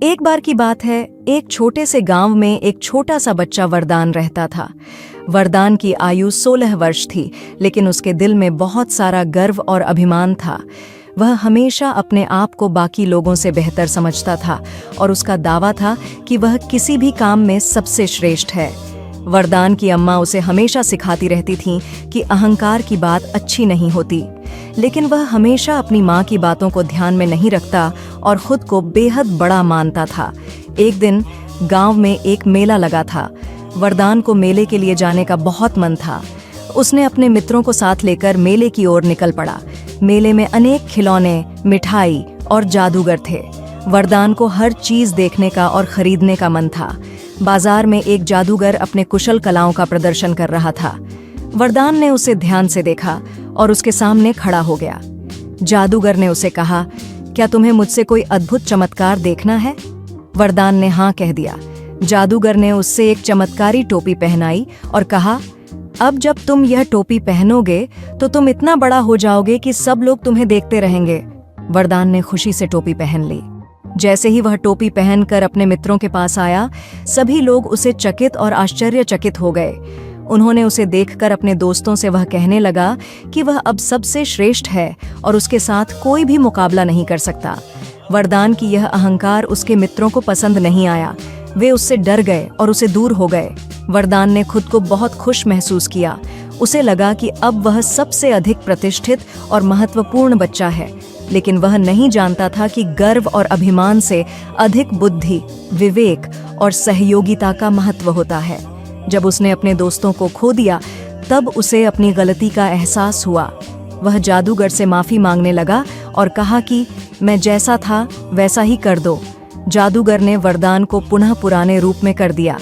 एक बार की बात है, एक छोटे से गांव में एक छोटा सा बच्चा वरदान रहता था। वरदान की आयु 16 वर्ष थी, लेकिन उसके दिल में बहुत सारा गर्व और अभिमान था। वह हमेशा अपने आप को बाकी लोगों से बेहतर समझता था और उसका दावा था कि वह किसी भी काम में सबसे श्रेष्ठ है। वरदान की अम्मा उसे हमेशा सिखाती रहती थीं कि अहंकार की बात अच्छी नहीं होती, लेकिन वह हमेशा अपनी माँ की बातों को ध्यान में नहीं रखता और खुद को बेहद बड़ा मानता था। एक दिन गांव में एक मेला लगा था। वरदान को मेले के लिए जाने का बहुत मन था। उसने अपने मित्रों को साथ लेकर मेले की ओर निकल पड़ा। मेले में अनेक खिलौने, मिठाई और जादूगर थे। वरदान को हर चीज देखने का और खरीदने का मन था। बाजार में एक जादूगर अपने कुशल कलाओं का प्रदर्शन कर रहा था। वरदान ने उसे ध्यान से देखा और उसके सामने खड़ा हो गया। जादूगर ने उसे कहा, क्या तुम्हें मुझसे कोई अद्भुत चमत्कार देखना है? वरदान ने हाँ कह दिया। जादूगर ने उससे एक चमत्कारी टोपी पहनाई और कहा, अब जब तुम यह टोपी पहनोगे तो तुम इतना बड़ा हो जाओगे कि सब लोग तुम्हें देखते रहेंगे। वरदान ने खुशी से टोपी पहन ली। जैसे ही वह टोपी पहनकर अपने मित्रों के पास आया, सभी लोग उसे चकित और आश्चर्यचकित हो गए। उन्होंने उसे देखकर अपने दोस्तों से वह कहने लगा कि वह अब सबसे श्रेष्ठ है और उसके साथ कोई भी मुकाबला नहीं कर सकता। वरदान की यह अहंकार उसके मित्रों को पसंद नहीं आया। वे उससे डर गए और उसे दूर हो गए। वरदान ने खुद को बहुत खुश महसूस किया। उसे लगा कि अब वह सबसे अधिक प्रतिष्ठित और महत्वपूर्ण बच्चा है, लेकिन वह नहीं जानता था कि गर्व और अभिमान से अधिक बुद्धि, विवेक और सहयोगिता का महत्व होता है। जब उसने अपने दोस्तों को खो दिया, तब उसे अपनी गलती का एहसास हुआ। वह जादूगर से माफी मांगने लगा और कहा कि मैं जैसा था वैसा ही कर दो। जादूगर ने वरदान को पुनः पुराने रूप में कर दिया।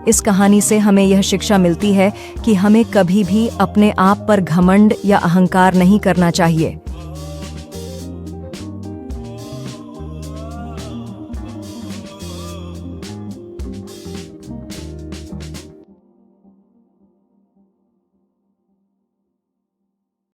इस कहानी से हमें यह शिक्षा मिलती है कि हमें कभी भी अपने आप पर घमंड या अहंकार नहीं करना चाहिए।